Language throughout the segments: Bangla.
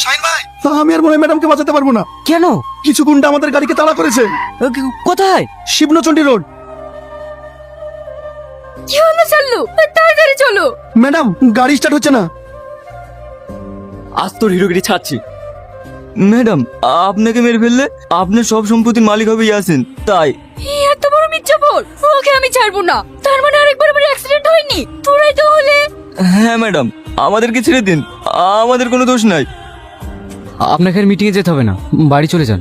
শাহিন ভাই, আমি আর মনে ম্যাডামকে বাঁচাতে পারবো না। কেন? কিছু গুন্ডা আমাদের গাড়িকে তাড়া করেছে। কোথায়? শিবনচন্ডী রোড। কি হলো চালু, তাড়াতাড়ি চলো। ম্যাডাম, গাড়ি স্টার্ট হচ্ছে না। আজ তোর হিরোগিরি ছাড়ছি। ম্যাডাম, আপনাকে মেরে ফেললে আপনার সব সম্পত্তির মালিক হবে ইয়াসিন, তাই। এত বড় মিথ্যা বল, ওকে আমি ছাড়বো না। তার মানে আরেকবার আমার অ্যাক্সিডেন্ট হয়নি? তোরাই তো হলে। হ্যাঁ ম্যাডাম, আমাদেরকে ছেড়ে দিন, আমাদের কোনো দোষ নাই। আপনাকে আর মিটিংয়ে যেতে হবে না, বাড়ি চলে যান।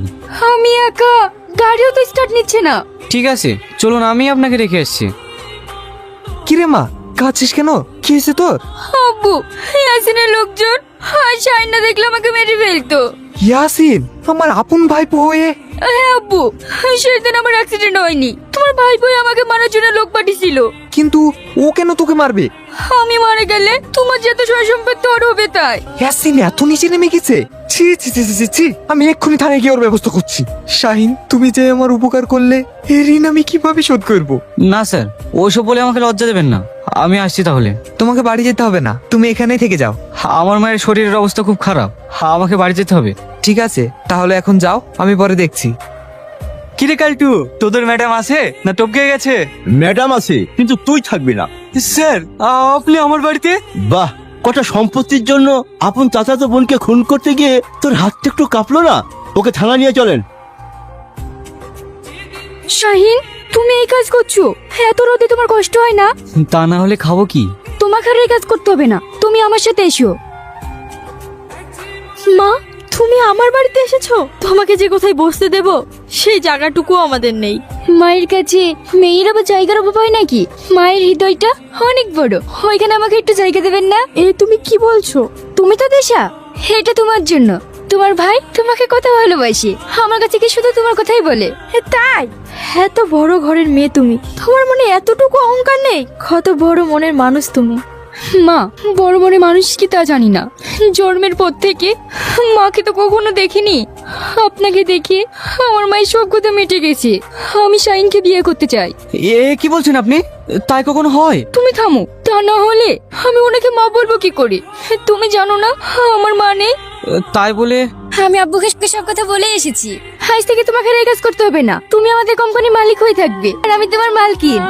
আমি একা, গাড়িও তো স্টার্ট নিচ্ছে না। ঠিক আছে চলুন, আমি আপনাকে রেখে আসছি। কিরে মা, কাঁদছিস কেন? কি হয়েছে তোর? আব্বু, ইয়াসিনের লোকজন আর শাহিনা দেখলে আমাকে মেরে ফেলতো। ইয়াসিন আমার আপন ভাইপো হয়ে? হ্যাঁ আব্বু, সেদিন আমার অ্যাক্সিডেন্ট হয়নি, তোমার ভাই বই আমাকে মারার জন্য লোক পাঠিয়েছিল। কিন্তু ও কেন তোকে মারবে? আমি মারা গেলে তোমার যত সয় সম্পত্তি ওর হবে তাই। ইয়াসিন এত নিচে নেমে গেছে? ছি ছি ছি ছি ছি, আমি এক্ষুনি থানায় গিয়ে ওর ব্যবস্থা করছি। শাহিন, তুমি যে আমার উপকার করলে, এর ঋণ আমি কিভাবে শোধ করব? না স্যার, ওইসব বলে আমাকে লজ্জা দেবেন না। আমি আসছি তাহলে। তোমাকে বাড়ি যেতে হবে না, তুমি এখানেই থেকে যাও। আমার মায়ের শরীরের অবস্থা খুব খারাপ, আমাকে বাড়ি যেতে হবে। ঠিক আছে, তাহলে এখন যাও, আমি পরে দেখছি। কিরে কালটু, তোদের ম্যাডাম আছে না টপকে গেছে? ম্যাডাম আছে, কিন্তু তুই থাকবি না। স্যার, আপনি আমার বাড়িতে? বাহ, কটা সম্পত্তির জন্য আপন চাচাতো বোনকে খুন করতে গিয়ে তোর হাতটা একটু কাঁপলো না? ওকে থানা নিয়ে চলেন। শাহিন, তুমি এই কাজ করছো? এত রোদে তোমার কষ্ট হয় না? তা না হলে খাবো কি? তোমাকে আর এই কাজ করতে হবে না, তুমি আমার সাথে এসো। মা, তুমি আমার বাড়িতে এসেছো? তোমাকে যে কোথায় বসতে দেব সেই জায়গাটুকু আমাদের নেই। মায়ের কাছে মেয়ের আবার জায়গার অভাব হয় নাকি? মায়ের হৃদয়টা অনেক বড়, ওইখানে আমাকে একটু জায়গা দেবেন না? তুমি কি বলছো? তুমি তো দেশা, এটা তোমার জন্য। তোমার ভাই তোমাকে কত ভালোবাসে, আমার কাছে কি শুধু তোমার কথাই বলে? তাই? এত বড় ঘরের মেয়ে তুমি, তোমার মনে এতটুকু অহংকার নেই? কত বড় মনের মানুষ তুমি। মা, বড় মনে মানুষ কি তা জানি না, জন্মের পর থেকে মাকে তো কখনো দেখিনি। আপনাকে দেখে আমার মায়ের সব কথা মিটে গেছে। আমি শাহিনকে বিয়ে করতে চাই। এ কি বলছেন আপনি? তাই কখনো হয়? তুমি থামো, তা না হলে আমি ওনাকে মা বলবো কি করে? তুমি জানো না আমার মা নেই? তাই বলে? আমি আব্বুকে সব কথা বলে এসেছি। আজ থেকে তোমাকে আর এই কাজ করতে হবে না, তুমি আমাদের কোম্পানির মালিক হয়ে থাকবে আর আমি তোমার মালকিন।